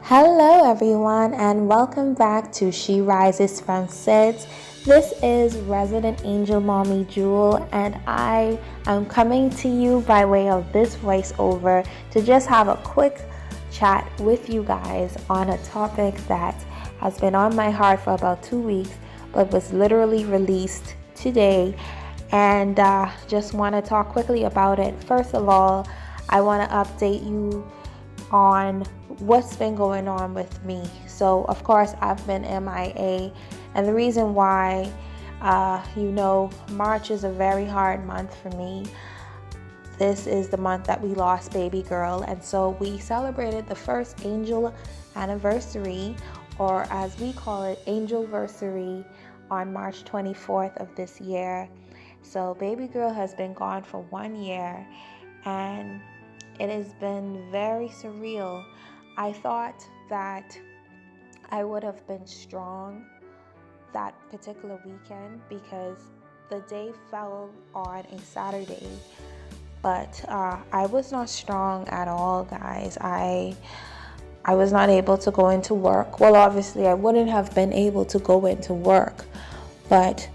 Hello everyone and welcome back to She Rises from SIDS. This is Resident Angel Mommy Jewel and I am coming to you by way of this voiceover to just have a quick chat with you guys on a topic that has been on my heart for about 2 weeks but was literally released today, and just want to talk quickly about it. First of all, I want to update you on what's been going on with me. So of course I've been MIA, and the reason why March is a very hard month for me. This is the month that we lost baby girl, and so we celebrated the first angel anniversary, or as we call it, angelversary, on March 24th of this year. So baby girl has been gone for 1 year, and it has been very surreal. I thought that I would have been strong that particular weekend because the day fell on a Saturday, but I was not strong at all, guys. I was not able to go into work. Well, obviously I wouldn't have been able to go into work, but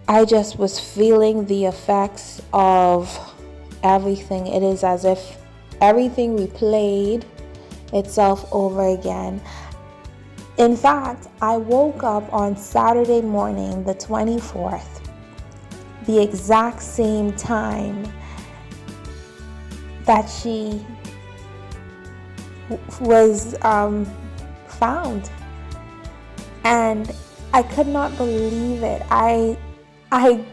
I just was feeling the effects of everything. It is as if everything replayed itself over again. In fact, I woke up on Saturday morning, the 24th, the exact same time that she was found, and I could not believe it. I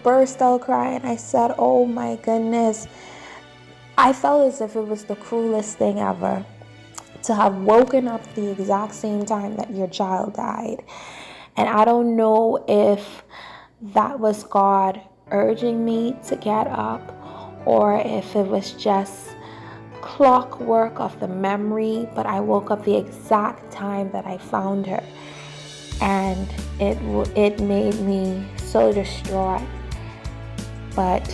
burst out crying. I said, "Oh my goodness." I felt as if it was the cruelest thing ever to have woken up the exact same time that your child died. And I don't know if that was God urging me to get up, or if it was just clockwork of the memory, but I woke up the exact time that I found her, and it made me so distraught. But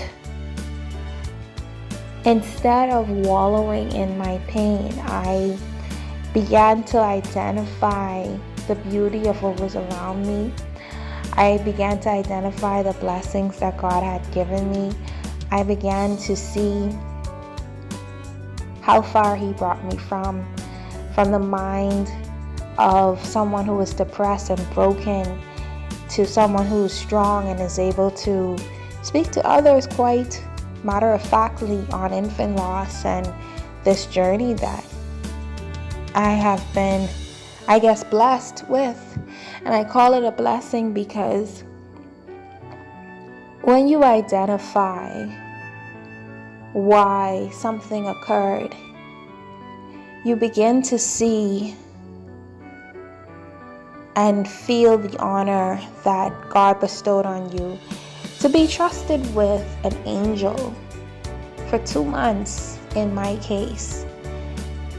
instead of wallowing in my pain, I began to identify the beauty of what was around me. I began to identify the blessings that God had given me. I began to see how far He brought me from the mind of someone who was depressed and broken to someone who is strong and is able to speak to others quite matter-of-factly on infant loss and this journey that I have been, I guess, blessed with. And I call it a blessing because when you identify why something occurred, you begin to see and feel the honor that God bestowed on you. To be trusted with an angel for 2 months, in my case,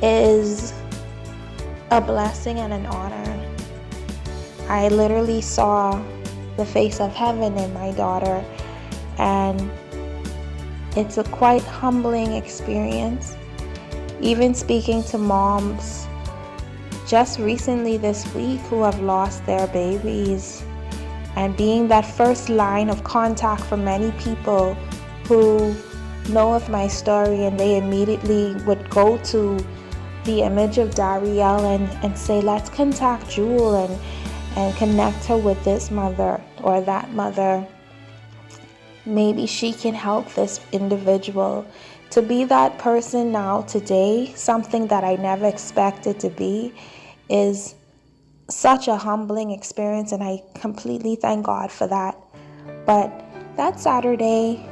is a blessing and an honor. I literally saw the face of heaven in my daughter, and it's a quite humbling experience. Even speaking to moms just recently this week who have lost their babies, and being that first line of contact for many people who know of my story, and they immediately would go to the image of Darielle and say, "Let's contact Jewel and connect her with this mother or that mother. Maybe she can help this individual." To be that person now today, something that I never expected to be, is such a humbling experience, and I completely thank God for that. But that Saturday,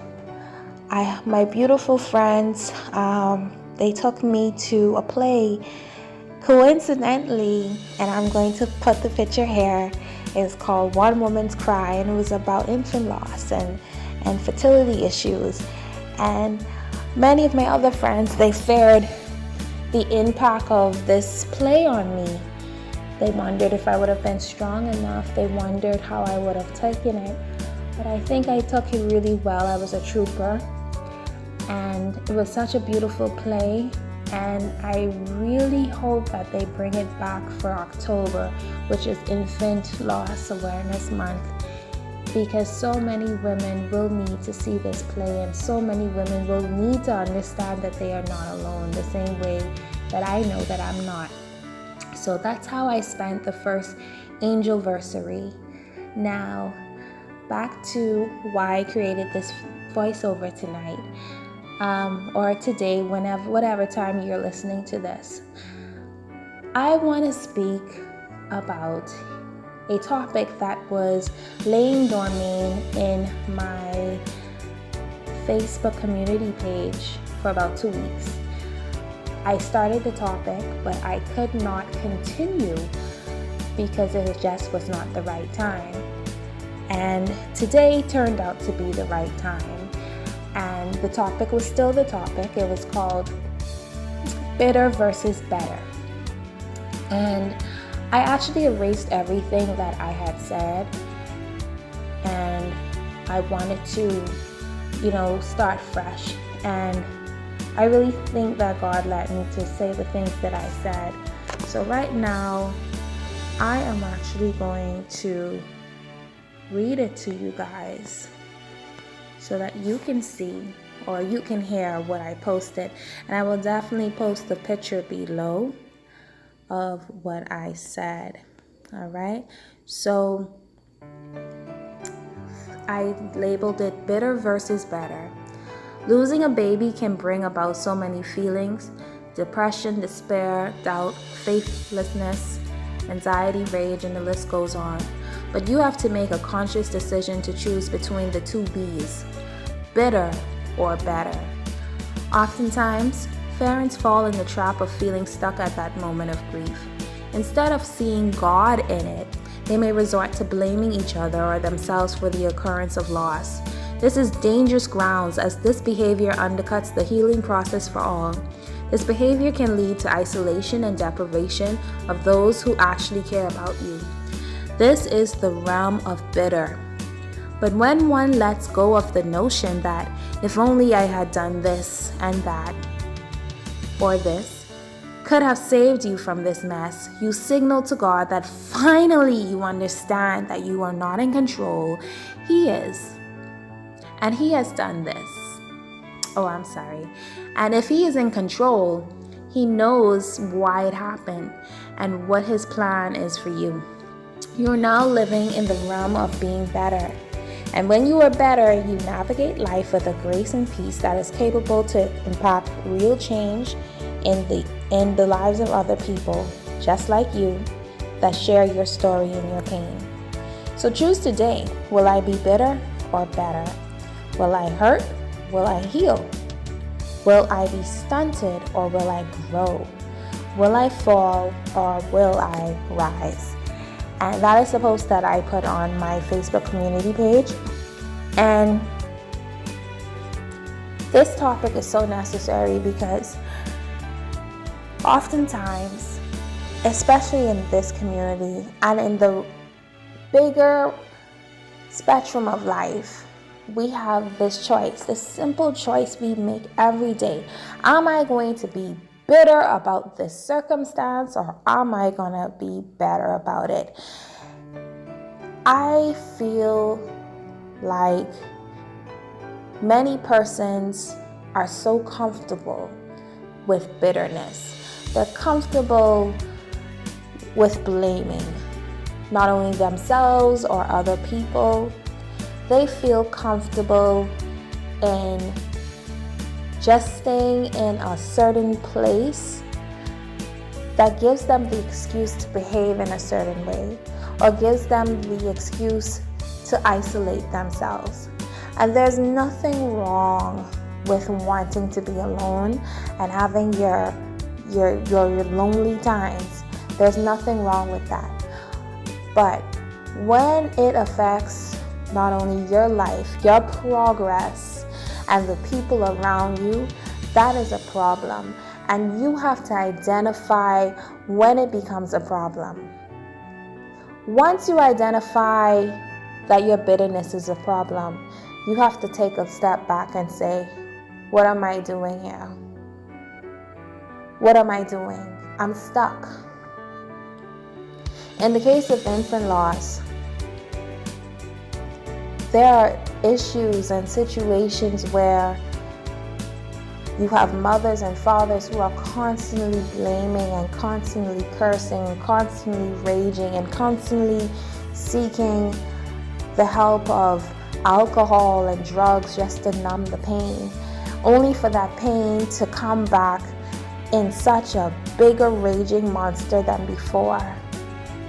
my beautiful friends, they took me to a play. Coincidentally, and I'm going to put the picture here, it's called One Woman's Cry, and it was about infant loss and fertility issues. And many of my other friends, they feared the impact of this play on me. They wondered if I would have been strong enough. They wondered how I would have taken it. But I think I took it really well. I was a trooper. And it was such a beautiful play. And I really hope that they bring it back for October, which is Infant Loss Awareness Month, because so many women will need to see this play, and so many women will need to understand that they are not alone, the same way that I know that I'm not. So that's how I spent the first Angelversary. Now, back to why I created this voiceover tonight. Or today, whatever time you're listening to this. I want to speak about a topic that was laying dormant in my Facebook community page for about 2 weeks. I started the topic, but I could not continue because it just was not the right time. And today turned out to be the right time. And the topic was still the topic. It was called bitter versus better. And I actually erased everything that I had said. And I wanted to, start fresh. And I really think that God led me to say the things that I said. So right now, I am actually going to read it to you guys, so that you can see or you can hear what I posted. And I will definitely post the picture below of what I said. All right. So I labeled it bitter versus better. Losing a baby can bring about so many feelings: depression, despair, doubt, faithlessness, anxiety, rage, and the list goes on. But you have to make a conscious decision to choose between the two B's, bitter or better. Oftentimes, parents fall in the trap of feeling stuck at that moment of grief. Instead of seeing God in it, they may resort to blaming each other or themselves for the occurrence of loss. This is dangerous grounds, as this behavior undercuts the healing process for all. This behavior can lead to isolation and deprivation of those who actually care about you. This is the realm of bitter. But when one lets go of the notion that if only I had done this and that, or this, could have saved you from this mess, you signal to God that finally you understand that you are not in control. He is. And He has done this. And if He is in control, He knows why it happened and what His plan is for you. You are now living in the realm of being better. And when you are better, you navigate life with a grace and peace that is capable to impact real change in the lives of other people, just like you, that share your story and your pain. So choose today. Will I be bitter or better? Will I hurt? Will I heal? Will I be stunted or will I grow? Will I fall or will I rise? And that is the post that I put on my Facebook community page. And this topic is so necessary because oftentimes, especially in this community and in the bigger spectrum of life, we have this choice, this simple choice we make every day. Am I going to be bitter about this circumstance, or am I gonna be better about it? I feel like many persons are so comfortable with bitterness. They're comfortable with blaming not only themselves or other people. They feel comfortable in just staying in a certain place that gives them the excuse to behave in a certain way, or gives them the excuse to isolate themselves. And there's nothing wrong with wanting to be alone and having your lonely times. There's nothing wrong with that. But when it affects not only your life, your progress, and the people around you, that is a problem. And you have to identify when it becomes a problem. Once you identify that your bitterness is a problem, you have to take a step back and say, what am I doing here? What am I doing? I'm stuck. In the case of infant loss, there are issues and situations where you have mothers and fathers who are constantly blaming and constantly cursing and constantly raging and constantly seeking the help of alcohol and drugs just to numb the pain, only for that pain to come back in such a bigger raging monster than before.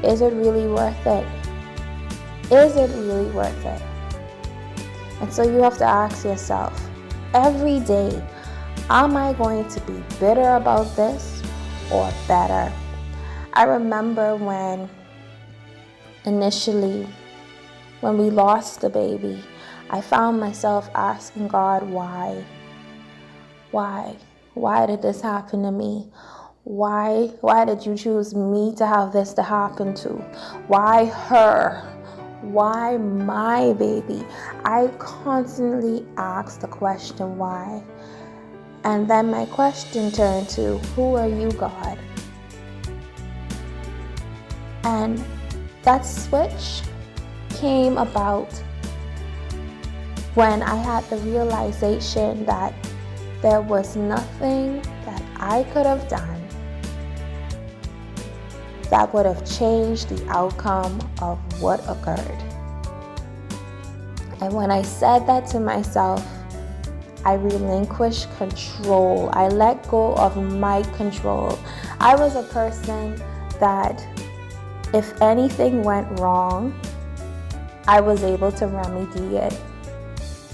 Is it really worth it? Is it really worth it? And so you have to ask yourself every day, am I going to be bitter about this or better? I remember when initially, when we lost the baby, I found myself asking God, why? Why? Why did this happen to me? Why did you choose me to have this to happen to? Why her? Why my baby? I constantly ask the question, why? And then my question turned to, who are you, God? And that switch came about when I had the realization that there was nothing that I could have done that would have changed the outcome of what occurred. And when I said that to myself, I relinquished control. I let go of my control. I was a person that if anything went wrong, I was able to remedy it.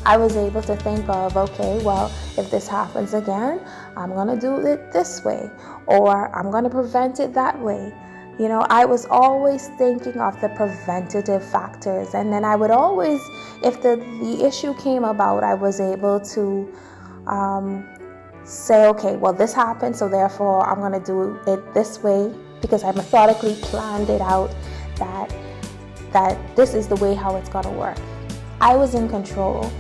I was able to think of, okay, well, if this happens again, I'm going to do it this way, or I'm going to prevent it that way. You know, I was always thinking of the preventative factors, and then I would always, if the issue came about, I was able to say, okay, well, this happened, so therefore I'm going to do it this way, because I methodically planned it out that this is the way how it's going to work. I was in control.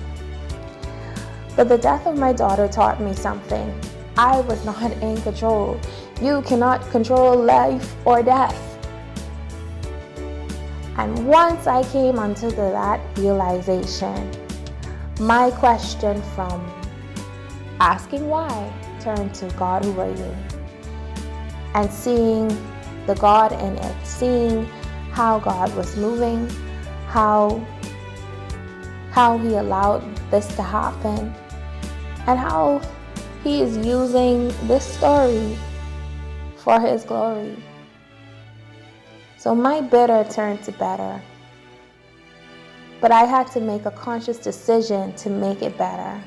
But the death of my daughter taught me something. I was not in control. You cannot control life or death. And once I came onto that realization, my question from asking why turned to, God, who are you? And seeing the God in it, seeing how God was moving, how He allowed this to happen, and how He is using this story for His glory. So my bitter turned to better. But I had to make a conscious decision to make it better.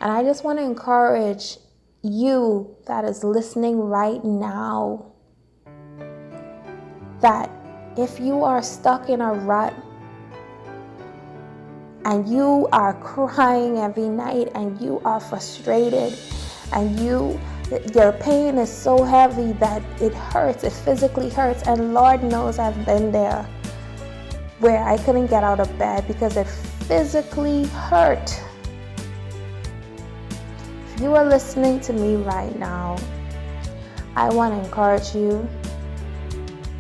And I just want to encourage you that is listening right now, that if you are stuck in a rut and you are crying every night and you are frustrated and your pain is so heavy that it hurts, it physically hurts, and Lord knows I've been there where I couldn't get out of bed because it physically hurt. If you are listening to me right now, I want to encourage you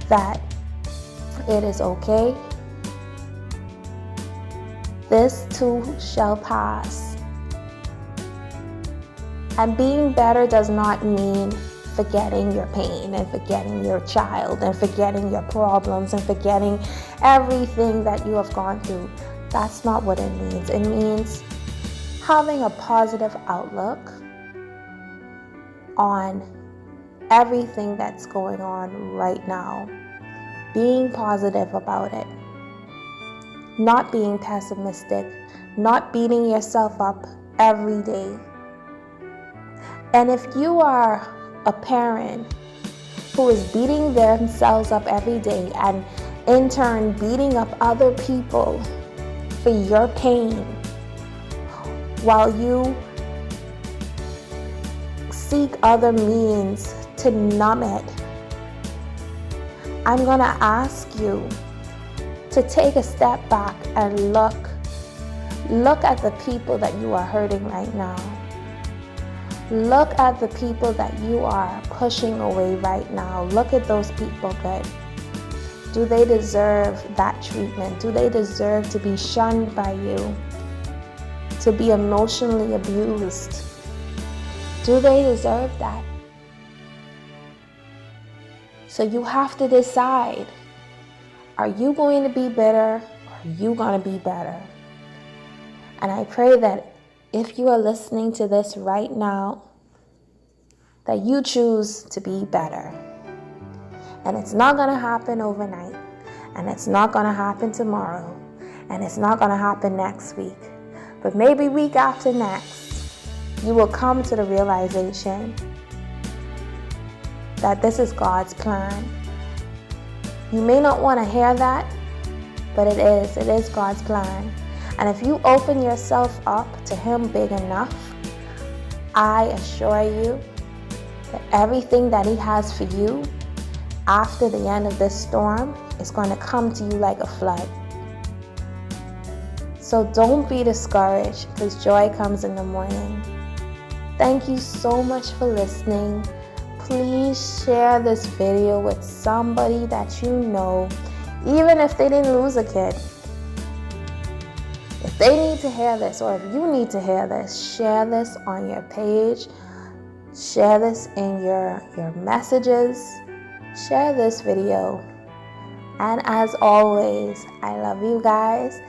that it is okay. This too shall pass. And being better does not mean forgetting your pain and forgetting your child and forgetting your problems and forgetting everything that you have gone through. That's not what it means. It means having a positive outlook on everything that's going on right now. Being positive about it. Not being pessimistic. Not beating yourself up every day. And if you are a parent who is beating themselves up every day and in turn beating up other people for your pain while you seek other means to numb it, I'm going to ask you to take a step back and look at the people that you are hurting right now. Look at the people that you are pushing away right now. Look at those people good. Do they deserve that treatment? Do they deserve to be shunned by you? To be emotionally abused? Do they deserve that? So you have to decide, are you going to be bitter, or are you going to be better? And I pray that if you are listening to this right now, that you choose to be better. And it's not going to happen overnight, and it's not going to happen tomorrow, and it's not going to happen next week. But maybe week after next, you will come to the realization that this is God's plan. You may not want to hear that, but it is God's plan. And if you open yourself up to Him big enough, I assure you that everything that He has for you after the end of this storm is going to come to you like a flood. So don't be discouraged, because joy comes in the morning. Thank you so much for listening. Please share this video with somebody that you know, even if they didn't lose a kid. If they need to hear this, or if you need to hear this, share this on your page. Share this in your messages. Share this video. And as always, I love you guys.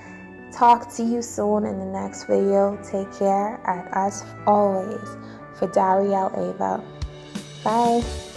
Talk to you soon in the next video. Take care, and as always, for Darielle Ava. Bye.